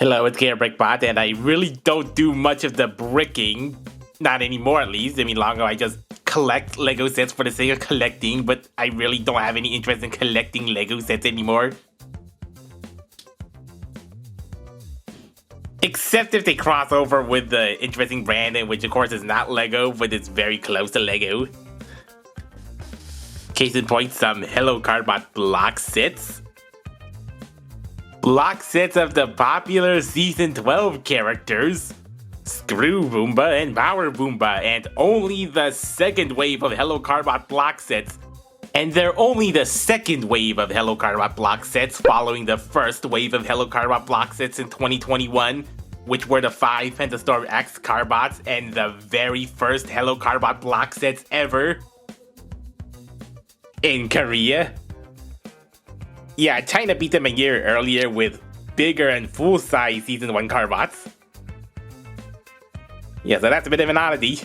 Hello, it's KRBrickBot, and I really don't do much of the bricking. Not anymore, at least. I mean, long ago I just collect Lego sets for the sake of collecting, but I really don't have any interest in collecting Lego sets anymore. Except if they cross over with the interesting brand, which of course is not Lego, but it's very close to Lego. Case in point, some hellokarbot block sets. Block sets of the popular Season 12 characters, Screw Bumba and Power Bumba, and only the second wave of hellokarbot block sets. And they're only the second wave of hellokarbot block sets following the first wave of hellokarbot block sets in 2021, which were the 5 Pentastorm X Carbots and the very first hellokarbot block sets ever in Korea. Yeah, China beat them a year earlier with bigger and full-size Season 1 Carbots. Yeah, so that's a bit of an oddity.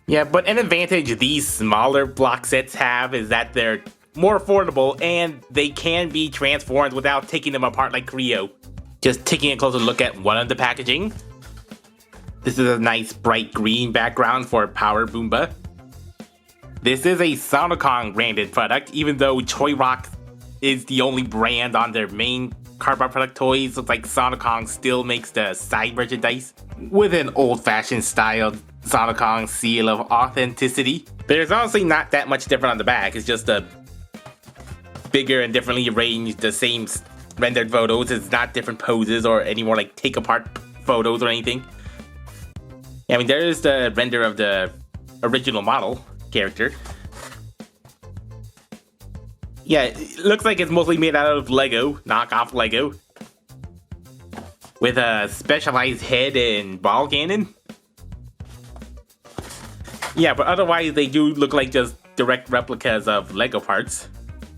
Yeah, but an advantage these smaller block sets have is that they're more affordable and they can be transformed without taking them apart like Creo. Just taking a closer look at one of the packaging. This is a nice bright green background for Power Bumba. This is a Sonokong branded product, even though Choi Rock is the only brand on their main Carbot product toys. Looks like Sonokong still makes the side merchandise with an old-fashioned style Sonokong seal of authenticity. There's honestly not that much different on the back. It's just a bigger and differently arranged, the same rendered photos. It's not different poses or any more like take-apart photos or anything. I mean, there's the render of the original model character. Yeah, it looks like it's mostly made out of Lego, knockoff Lego, with a specialized head and ball cannon. Yeah, but otherwise they do look like just direct replicas of Lego parts.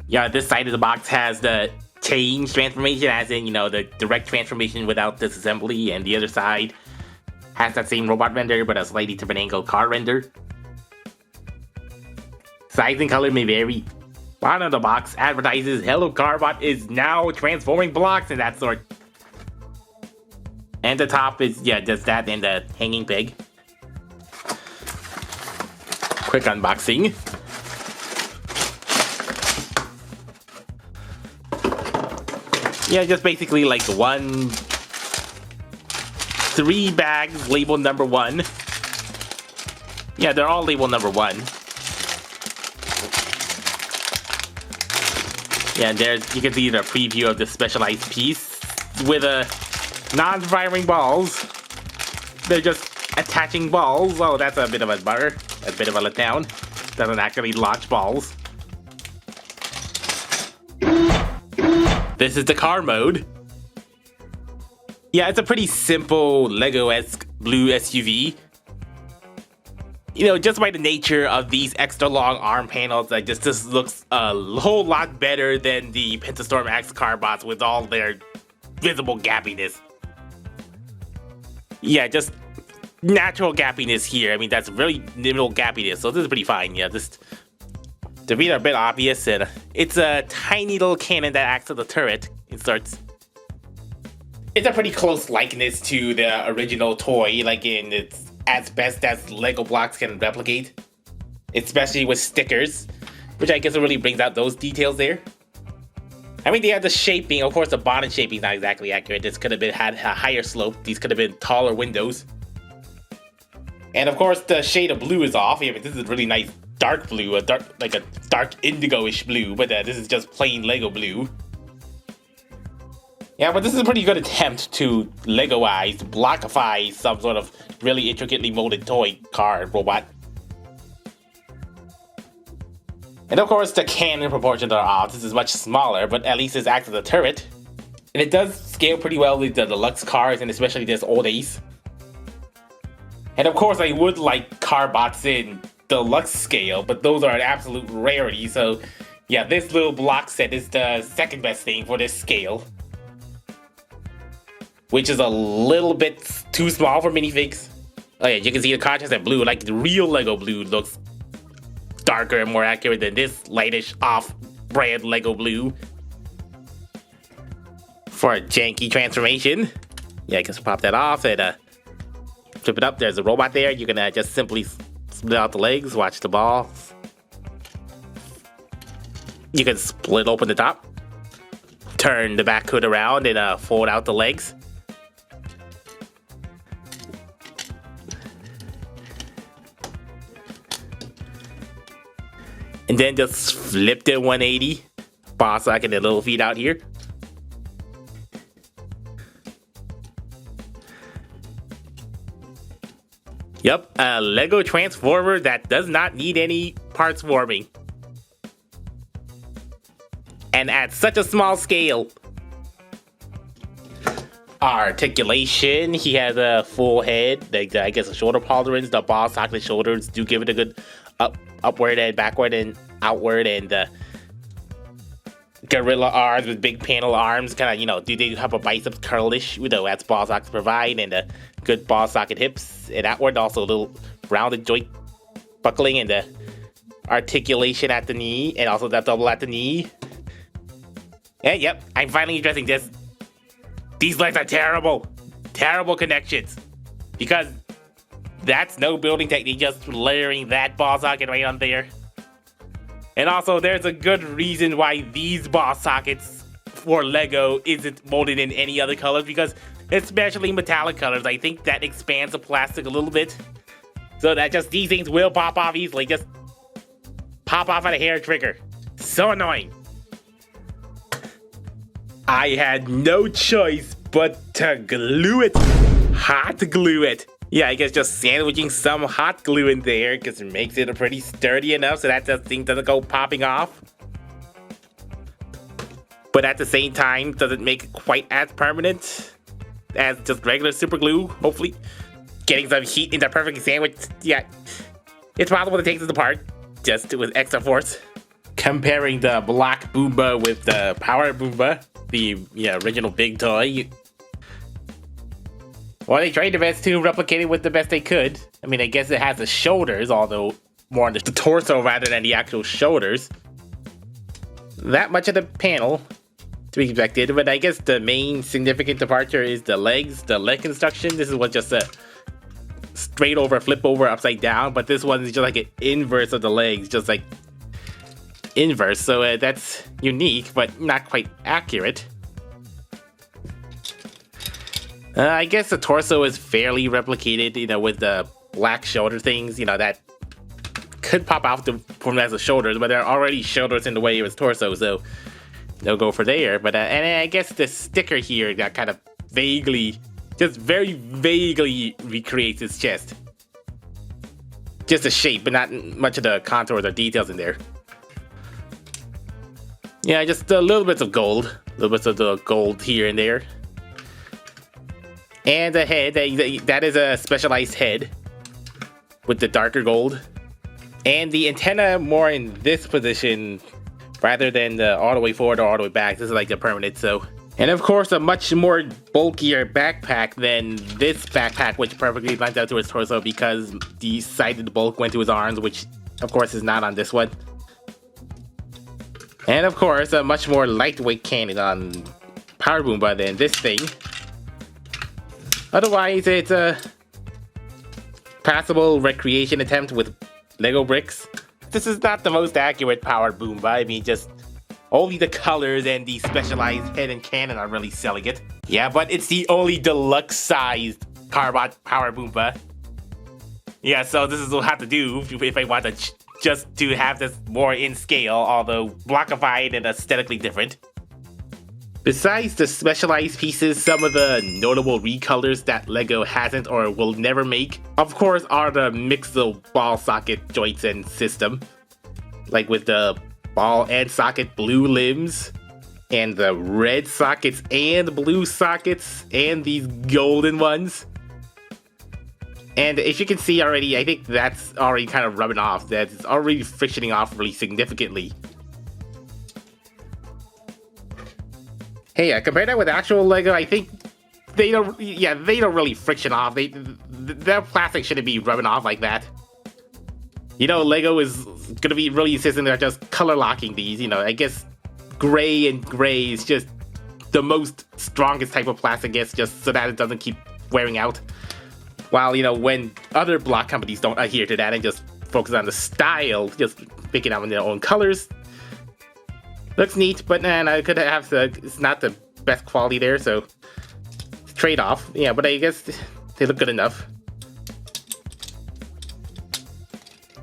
Yeah, this side of the box has the change transformation, as in, you know, the direct transformation without disassembly, and the other side has that same robot render but a slightly different angle car render. Size and color may vary. Bottom of the box advertises hellokarbot is now transforming blocks and that sort. And the top is, yeah, just that and the hanging peg. Quick unboxing. Yeah, just basically like 3 bags labeled number 1. Yeah, they're all labeled number 1. Yeah, and there's, you can see the preview of the specialized piece with non-firing balls. They're just attaching balls. Oh, that's a bit of a bummer, a bit of a letdown. Doesn't actually launch balls. This is the car mode. Yeah, it's a pretty simple Lego-esque blue SUV. You know, just by the nature of these extra long arm panels, like this looks a whole lot better than the Pentastorm X Carbots with all their visible gappiness. Yeah, just natural gappiness here. I mean, that's really minimal gappiness, so this is pretty fine. Yeah, just the feet are a bit obvious, and it's a tiny little cannon that acts as a turret. It's a pretty close likeness to the original toy, like in its as best as Lego blocks can replicate, especially with stickers, which I guess it really brings out those details there. I mean, they have the shaping. Of course, the bottom shaping is not exactly accurate. This could have had a higher slope. These could have been taller windows. And of course, the shade of blue is off. I mean, this is really nice dark blue, like a dark indigo-ish blue, but this is just plain Lego blue. Yeah, but this is a pretty good attempt to Lego-ize, blockify some sort of really intricately molded toy car robot. And of course, the cannon proportions are off. This is much smaller, but at least it acts as a turret. And it does scale pretty well with the deluxe cars, and especially this old Ace. And of course, I would like Carbots in deluxe scale, but those are an absolute rarity. So yeah, this little block set is the second best thing for this scale, which is a little bit too small for minifigs. Oh yeah, you can see the contrast of blue, like the real Lego blue looks darker and more accurate than this lightish off-brand Lego blue. for a janky transformation. Yeah, I guess pop that off and flip it up. There's a robot there. You can just simply split out the legs, watch the ball. You can split open the top, turn the back hood around and fold out the legs. And then just flip the 180 ball socket and little feet out here. Yep, a Lego transformer that does not need any parts forming. And at such a small scale. Articulation, he has a full head, I guess a shoulder tolerance. The ball socket shoulders do give it a good upward and backward and outward, and gorilla arms with big panel arms, kind of, you know, do they have a biceps curlish, you know, as ball sockets provide, and good ball socket hips, and outward also a little rounded joint buckling, and the articulation at the knee, and also that double at the knee. And yep, I'm finally addressing this. These legs are terrible. Terrible connections. Because that's no building technique, just layering that ball socket right on there. And also, there's a good reason why these ball sockets for Lego isn't molded in any other colors, because especially metallic colors, I think that expands the plastic a little bit. So that just these things will pop off easily. Just pop off at a hair trigger. So annoying. I had no choice but to glue it. Hot glue it. Yeah, I guess just sandwiching some hot glue in there because it makes it pretty sturdy enough so that the thing doesn't go popping off. But at the same time, doesn't make it quite as permanent as just regular super glue. Hopefully, getting some heat in the perfect sandwich. Yeah, it's possible to take this apart just with extra force. Comparing the black Bumba with the power Bumba, the original big toy. Well, they tried their best to replicate it with the best they could. I mean, I guess it has the shoulders, although more on the torso rather than the actual shoulders. That much of the panel to be expected, but I guess the main significant departure is the legs, the leg construction. This is what just a straight over, flip over, upside down, but this one is just like an inverse of the legs, just like inverse, so that's unique, but not quite accurate. I guess the torso is fairly replicated, with the black shoulder things, that could pop out from as the shoulders, but there are already shoulders in the way of his torso, so they'll go for there. But and I guess the sticker here that kind of vaguely, just very vaguely recreates his chest. Just the shape, but not much of the contours or details in there. Yeah, just a little bits of gold. A little bits of the gold here and there. And the head, that is a specialized head with the darker gold. And the antenna more in this position rather than the all the way forward or all the way back. This is like the permanent, so. And of course, a much more bulkier backpack than this backpack, which perfectly lends out to his torso because the sided bulk went to his arms, which of course is not on this one. And of course, a much more lightweight cannon on Power Bumba than this thing. Otherwise, it's a passable recreation attempt with Lego bricks. This is not the most accurate Power Bumba. I mean, just only the colors and the specialized head and cannon are really selling it. Yeah, but it's the only deluxe-sized Carbot Power Bumba. Yeah, so this is what I have to do if I want to just to have this more in scale, although blockified and aesthetically different. Besides the specialized pieces, some of the notable recolors that Lego hasn't or will never make, of course, are the mixed ball socket joints and system. Like with the ball and socket blue limbs, and the red sockets and blue sockets, and these golden ones. And if you can see already, I think that's already kind of rubbing off. That's already frictioning off really significantly. Hey, compare that with actual Lego, I think they don't really friction off. Their plastic shouldn't be rubbing off like that. Lego is gonna be really insistent they're just color locking these. I guess gray and gray is just the most strongest type of plastic is, just so that it doesn't keep wearing out. While, you know, when other block companies don't adhere to that and just focus on the style, just pick it out in their own colors. Looks neat, but man, I could have it's not the best quality there, so trade-off. Yeah, but I guess they look good enough.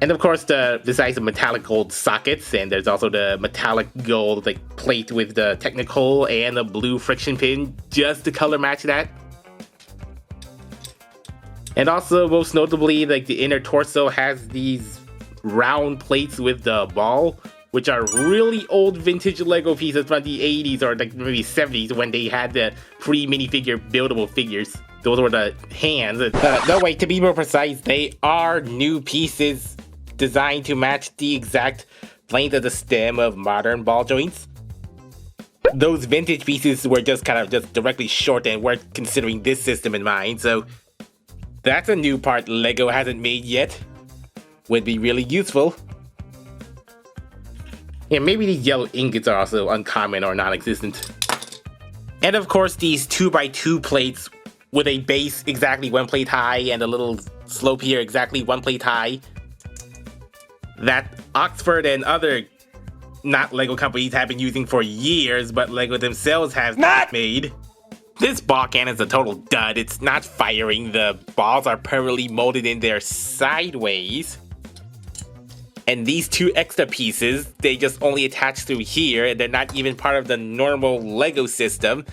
And of course, besides the metallic gold sockets, and there's also the metallic gold like plate with the technical and the blue friction pin, just to color match that. And also, most notably, like the inner torso has these round plates with the ball, which are really old vintage Lego pieces from the 80s or like maybe 70s when they had the pre-minifigure buildable figures. Those were the hands. No, wait, to be more precise, they are new pieces designed to match the exact length of the stem of modern ball joints. Those vintage pieces were just kind of just directly short and weren't considering this system in mind, so that's a new part Lego hasn't made yet. Would be really useful. Yeah, maybe these yellow ingots are also uncommon or non-existent. And of course, these 2x2 plates with a base exactly 1 plate high and a little slope here exactly 1 plate high, that Oxford and other not Lego companies have been using for years, but Lego themselves has not made. This ball cannon is a total dud. It's not firing. The balls are permanently molded in there sideways. And these 2 extra pieces, they just only attach through here, and they're not even part of the normal Lego system.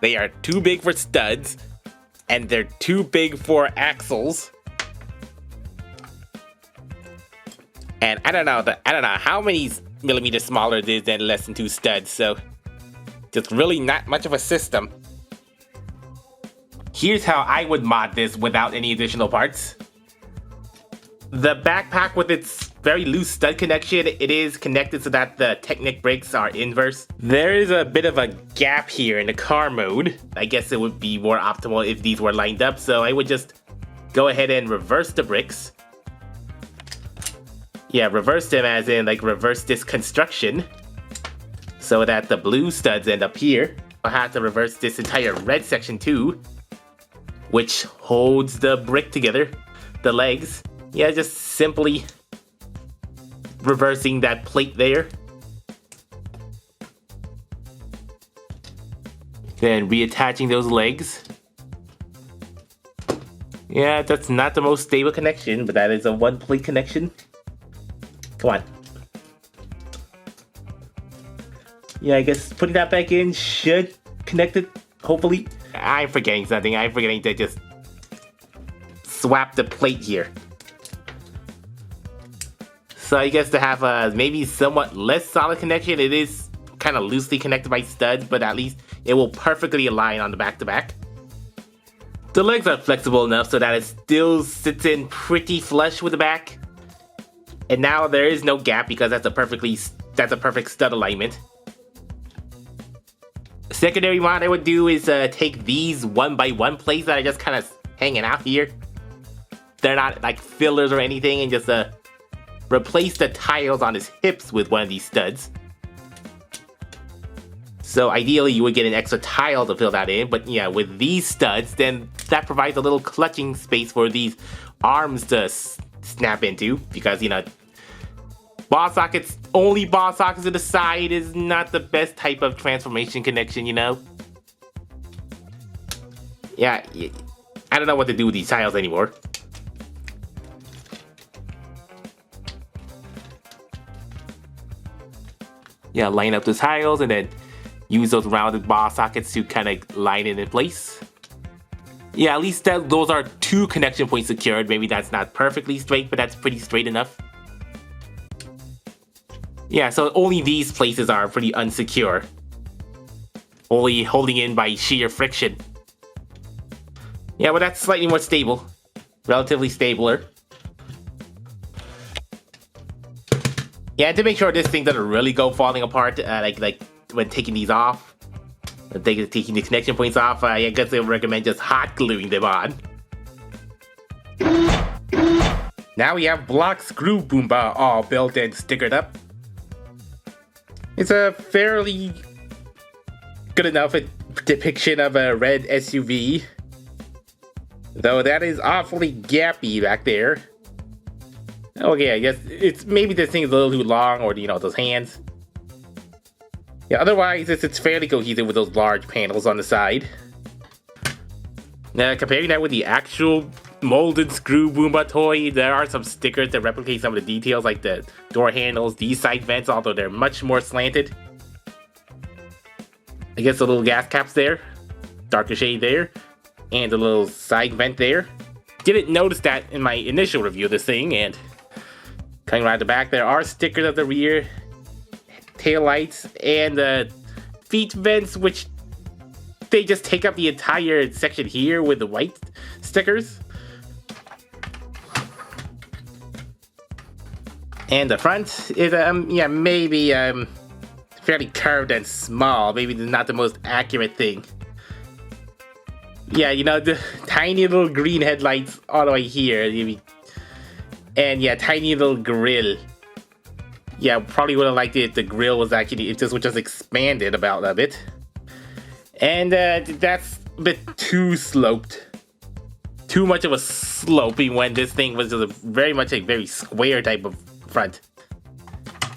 They are too big for studs, and they're too big for axles. And I don't know how many millimeters smaller it is than less than 2 studs, so just really not much of a system. Here's how I would mod this without any additional parts. The backpack with its very loose stud connection, it is connected so that the Technic bricks are inverse. There is a bit of a gap here in the car mode. I guess it would be more optimal if these were lined up, so I would just go ahead and reverse the bricks. Yeah, reverse them as in like reverse this construction so that the blue studs end up here. I'll have to reverse this entire red section too, which holds the brick together, the legs. Yeah, just simply reversing that plate there. Then reattaching those legs. Yeah, that's not the most stable connection, but that is a 1 plate connection. Come on. Yeah, I guess putting that back in should connect it, hopefully. I'm forgetting something. I'm forgetting to just swap the plate here. So I guess to have a maybe somewhat less solid connection, it is kind of loosely connected by studs, but at least it will perfectly align on the back-to-back. The legs are flexible enough so that it still sits in pretty flush with the back. And now there is no gap because that's a perfect stud alignment. Secondary mod I would do is take these 1x1 plates that are just kind of hanging out here. They're not like fillers or anything, and just replace the tiles on his hips with one of these studs. So ideally you would get an extra tile to fill that in, but yeah, with these studs, then that provides a little clutching space for these arms to snap into, because, you know, only ball sockets to the side is not the best type of transformation connection, you know? Yeah, I don't know what to do with these tiles anymore. Yeah, line up the tiles and then use those rounded ball sockets to kind of line it in place. Yeah, at least those are 2 connection points secured. Maybe that's not perfectly straight, but that's pretty straight enough. Yeah, so only these places are pretty unsecure. Only holding in by sheer friction. Yeah, but that's slightly more stable. Relatively stabler. Yeah, to make sure this thing doesn't really go falling apart, like when taking these off, taking the connection points off, I guess I would recommend just hot gluing them on. Now we have block screw Bumba all built and stickered up. It's a fairly good enough a depiction of a red SUV. Though that is awfully gappy back there. Okay, I guess it's maybe this thing is a little too long, or those hands. Yeah, otherwise it's fairly cohesive with those large panels on the side. Now, comparing that with the actual molded screw Bumba toy, there are some stickers that replicate some of the details, like the door handles, these side vents, although they're much more slanted. I guess the little gas caps there, darker shade there, and the little side vent there. Didn't notice that in my initial review of this thing, and coming around the back, there are stickers of the rear taillights and the feet vents, which they just take up the entire section here with the white stickers. And the front is, maybe fairly curved and small. Maybe not the most accurate thing. Yeah, the tiny little green headlights all the way here. And yeah, tiny little grill. Yeah, probably would have liked it if the grill was actually, if this was just expanded about a bit. And that's a bit too sloped. Too much of a sloping when this thing was just very much a very square type of front.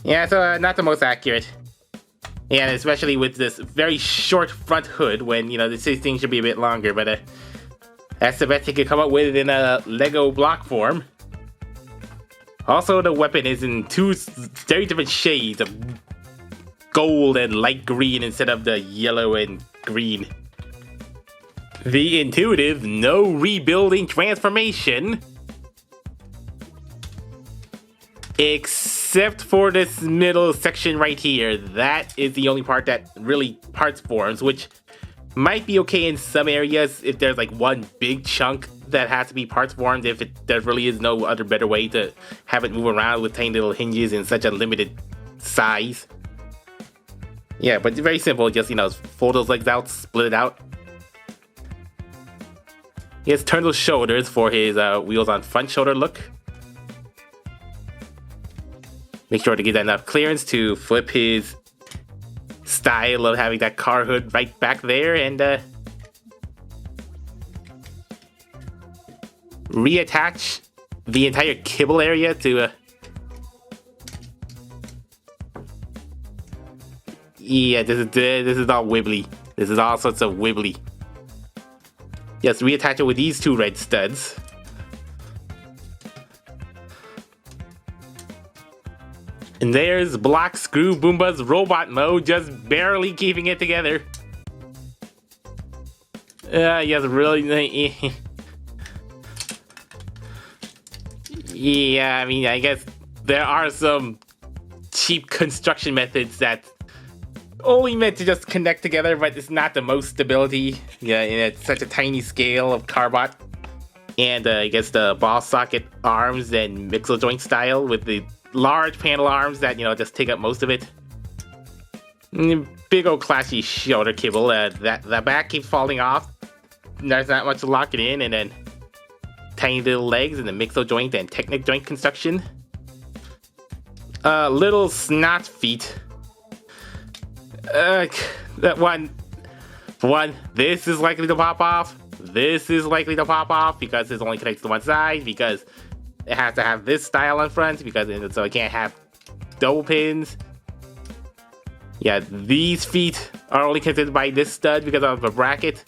Yeah, so not the most accurate. And especially with this very short front hood when, this thing should be a bit longer, but that's the best you could come up with in a Lego block form. Also, the weapon is in two very different shades of gold and light green instead of the yellow and green. The intuitive no rebuilding transformation, except for this middle section right here. That is the only part that really parts forms, which might be okay in some areas if there's like one big chunk that has to be parts formed, if there really is no other better way to have it move around with tiny little hinges in such a limited size. Yeah, but very simple, just fold those legs out, split it out. He has turned those shoulders for his wheels on front shoulder look. Make sure to give that enough clearance to flip his style of having that car hood right back there, and reattach the entire kibble area to yeah, this is all wibbly. This is all sorts of wibbly. Yes, reattach it with these two red studs. And there's Block Screw Bumba's robot mode, just barely keeping it together. Yes, really. Yeah, I mean, I guess there are some cheap construction methods that only meant to just connect together, but it's not the most stability. Yeah, in such a tiny scale of Carbot. And I guess the ball socket arms and mixel joint style with the large panel arms that, just take up most of it. Big old classy shoulder kibble. The back keeps falling off. There's not much to lock it in, and then tiny little legs and the mixel joint and Technic joint construction. Little snot feet. That one, this is likely to pop off. This is likely to pop off because this only connects to one side, because it has to have this style on front, because so it can't have double pins. Yeah, these feet are only connected by this stud because of a bracket,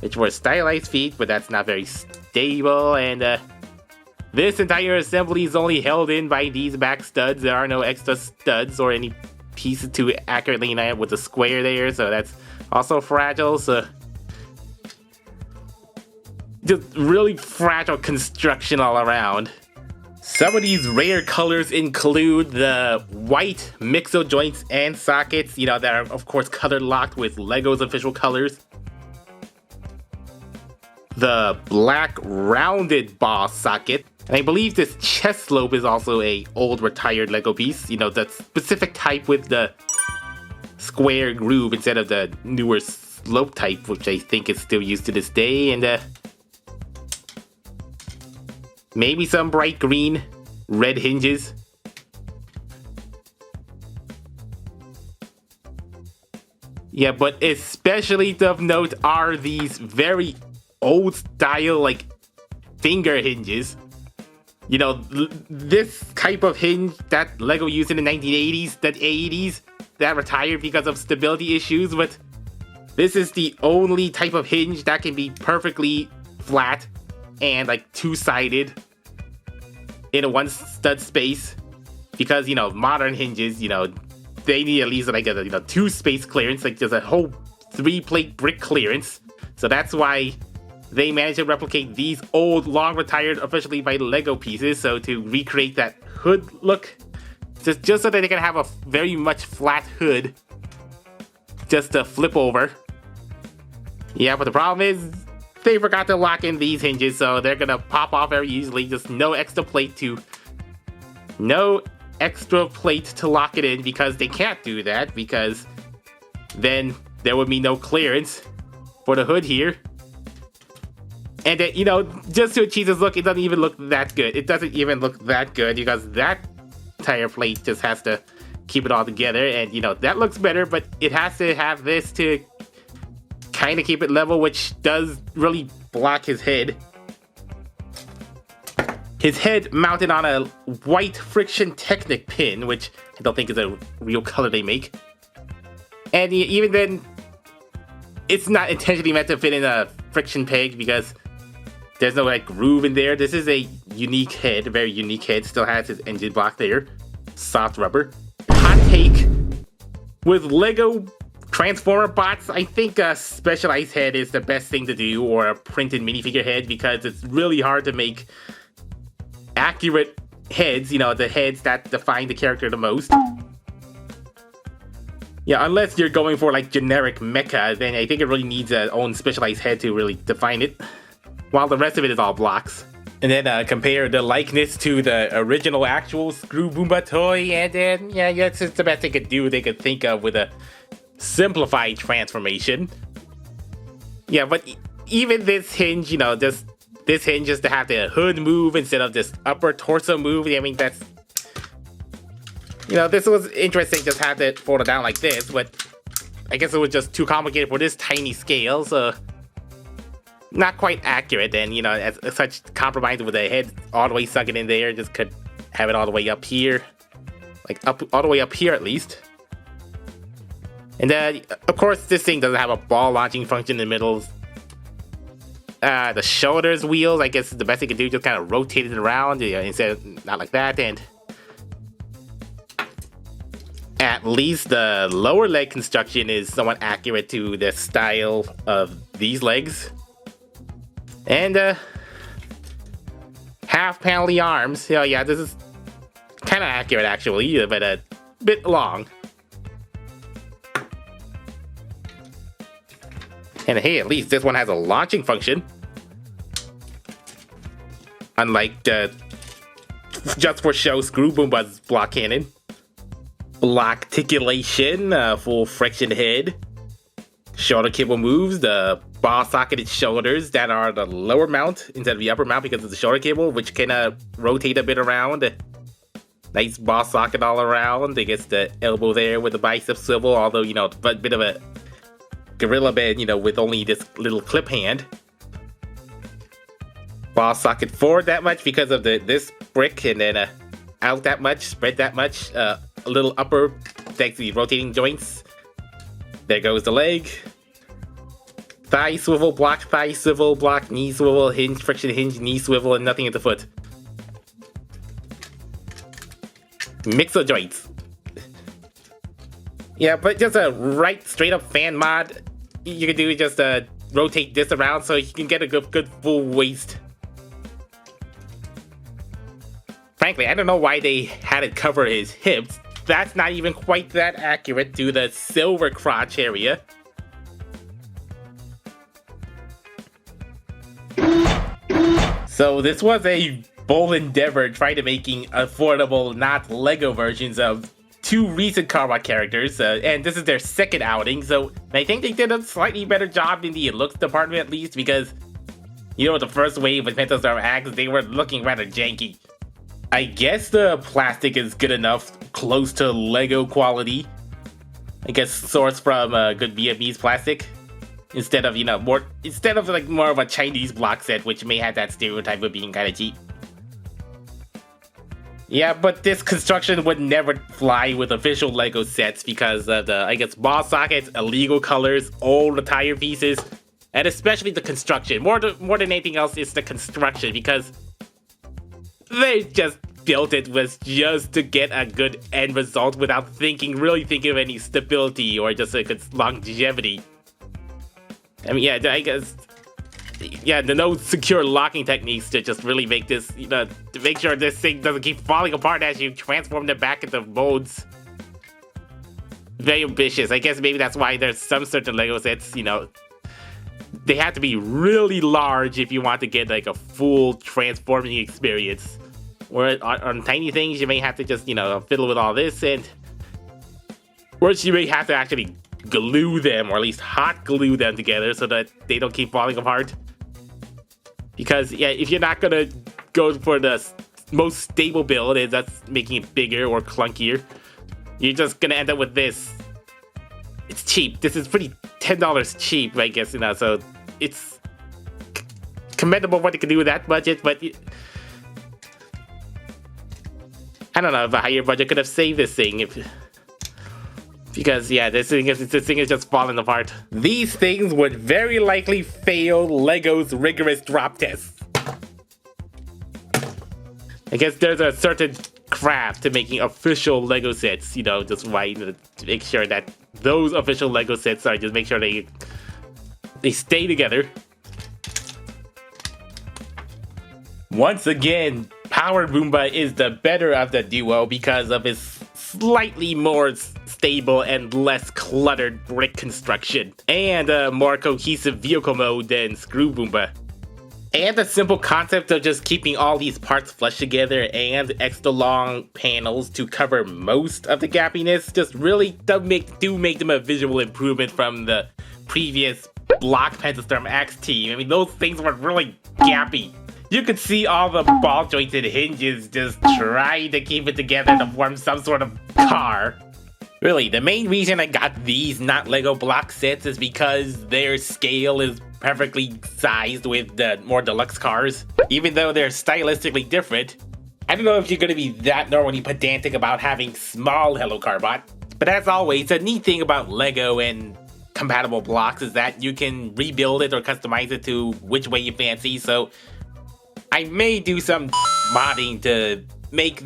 which were stylized feet, but that's not very stable. And this entire assembly is only held in by these back studs. There are no extra studs or any pieces to accurately line up with the square there, so that's also fragile. So just really fragile construction all around. Some of these rare colors include the white mixo joints and sockets, that are of course color locked with Lego's official colors. The black rounded ball socket. And I believe this chest slope is also a old retired Lego piece. The specific type with the square groove instead of the newer slope type, which I think is still used to this day. And maybe some bright green, red hinges. Yeah, but especially of note are these very old style, like, finger hinges. You know, this type of hinge that LEGO used in the 1980s, the 80s, that retired because of stability issues, but this is the only type of hinge that can be perfectly flat and, like, two-sided in a one-stud space. Because, you know, modern hinges, you know, they need at least, like, a, you know, two-space clearance, like, there's a whole three-plate brick clearance. So that's why they managed to replicate these old, long-retired, officially by LEGO pieces, so to recreate that hood look, just so that they can have a very much flat hood, just to flip over. Yeah, but the problem is, they forgot to lock in these hinges, so they're gonna pop off very easily, just no extra plate to lock it in, because they can't do that, because then there would be no clearance for the hood here. And then, you know, just to achieve this look, it doesn't even look that good. It doesn't even look that good because that entire plate just has to keep it all together. And, you know, that looks better, but it has to have this to kind of keep it level, which does really block his head. His head mounted on a white friction Technic pin, which I don't think is a real color they make. And even then, it's not intentionally meant to fit in a friction peg because there's no, like, groove in there. This is a unique head, a very unique head. Still has his engine block there. Soft rubber. Hot take. With LEGO Transformer bots, I think a specialized head is the best thing to do, or a printed minifigure head, because it's really hard to make accurate heads, you know, the heads that define the character the most. Yeah, unless you're going for, like, generic mecha, then I think it really needs its own specialized head to really define it, while the rest of it is all blocks. And then compare the likeness to the original actual Screw Bumba toy, and then, yeah, that's just the best they could do, they could think of with a simplified transformation. Yeah, but even this hinge, you know, this hinge just to have the hood move instead of this upper torso move, I mean, that's, you know, this was interesting, just have it folded down like this, but I guess it was just too complicated for this tiny scale, so not quite accurate. And, you know, as such, compromise with the head all the way sunken in there, just could have it all the way up here, like all the way up here at least. And then, of course, this thing doesn't have a ball launching function in the middle. The shoulders wheels, I guess the best thing can do, just kind of rotate it around, you know, instead of not like that. And at least the lower leg construction is somewhat accurate to the style of these legs. And half panelly arms. Oh yeah, this is kind of accurate actually, but a bit long. And hey, at least this one has a launching function. Unlike the just for show Screw Bumba's block cannon. Articulation, full friction head. Shoulder cable moves, the ball socketed shoulders that are the lower mount instead of the upper mount because of the shoulder cable, which can rotate a bit around. Nice ball socket all around. It gets the elbow there with the bicep swivel, although, you know, a bit of a gorilla bed, you know, with only this little clip hand. Ball socket forward that much because of this brick, and then out that much, spread that much. A little upper thanks to the rotating joints. There goes the leg. Thigh swivel, block, knee swivel, hinge, friction hinge, knee swivel, and nothing at the foot. Mix of joints. Yeah, but just a right straight up fan mod you can do is just rotate this around so you can get a good full waist. Frankly, I don't know why they had it cover his hips. That's not even quite that accurate to the silver crotch area. So this was a bold endeavor trying to making affordable, not LEGO versions of two recent Carbot characters, and this is their second outing, so I think they did a slightly better job in the looks department at least, because, you know, the first wave with Pentostar Axe, they were looking rather janky. I guess the plastic is good enough, close to LEGO quality, I guess sourced from good Vietnamese plastic. Instead of, more of a Chinese block set, which may have that stereotype of being kind of cheap. Yeah, but this construction would never fly with official LEGO sets because of the, I guess, ball sockets, illegal colors, old tire pieces, and especially the construction. More than anything else, it's the construction because they just built it was just to get a good end result without really thinking of any stability or just like its longevity. I mean, yeah, I guess, yeah, the no secure locking techniques to just really make this, to make sure this thing doesn't keep falling apart as you transform them back into molds. Very ambitious. I guess maybe that's why there's some certain LEGO sets, they have to be really large if you want to get like a full transforming experience. Or on tiny things, you may have to just, fiddle with all this, and or you may have to actually glue them, or at least hot glue them together so that they don't keep falling apart. Because, yeah, if you're not gonna go for the most stable build, and that's making it bigger or clunkier, you're just gonna end up with this. It's cheap. This is pretty $10 cheap, I guess, so it's commendable what you can do with that budget, but I don't know if a higher budget could have saved this thing because yeah, this thing is just falling apart. These things would very likely fail LEGO's rigorous drop tests. I guess there's a certain craft to making official LEGO sets, just right to make sure that those official LEGO sets are just make sure they stay together. Once again, Power Bumba is the better of the duo because of his slightly more stable and less cluttered brick construction, and a more cohesive vehicle mode than Screw Bumba. And the simple concept of just keeping all these parts flush together and extra long panels to cover most of the gappiness just really do make them a visual improvement from the previous Block Pentastorm X team. I mean, those things were really gappy. You could see all the ball jointed hinges just trying to keep it together to form some sort of car. Really, the main reason I got these not LEGO block sets is because their scale is perfectly sized with the more deluxe cars. Even though they're stylistically different, I don't know if you're going to be that normally pedantic about having small hellokarbot. But as always, the neat thing about LEGO and compatible blocks is that you can rebuild it or customize it to which way you fancy, so I may do some modding to make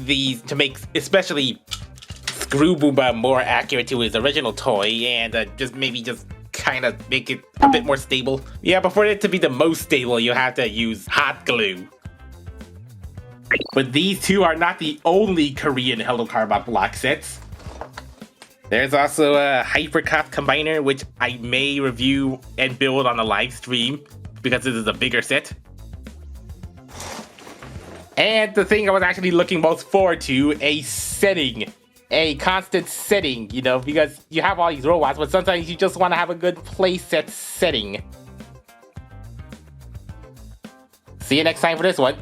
especially Screw Bumba more accurate to his original toy, and just kind of make it a bit more stable. Yeah, but for it to be the most stable, you have to use hot glue. But these two are not the only Korean hellokarbot block sets. There's also a Hypercuff Combiner, which I may review and build on a live stream, because this is a bigger set. And the thing I was actually looking most forward to, a constant setting, because you have all these robots, but sometimes you just want to have a good playset setting. See you next time for this one.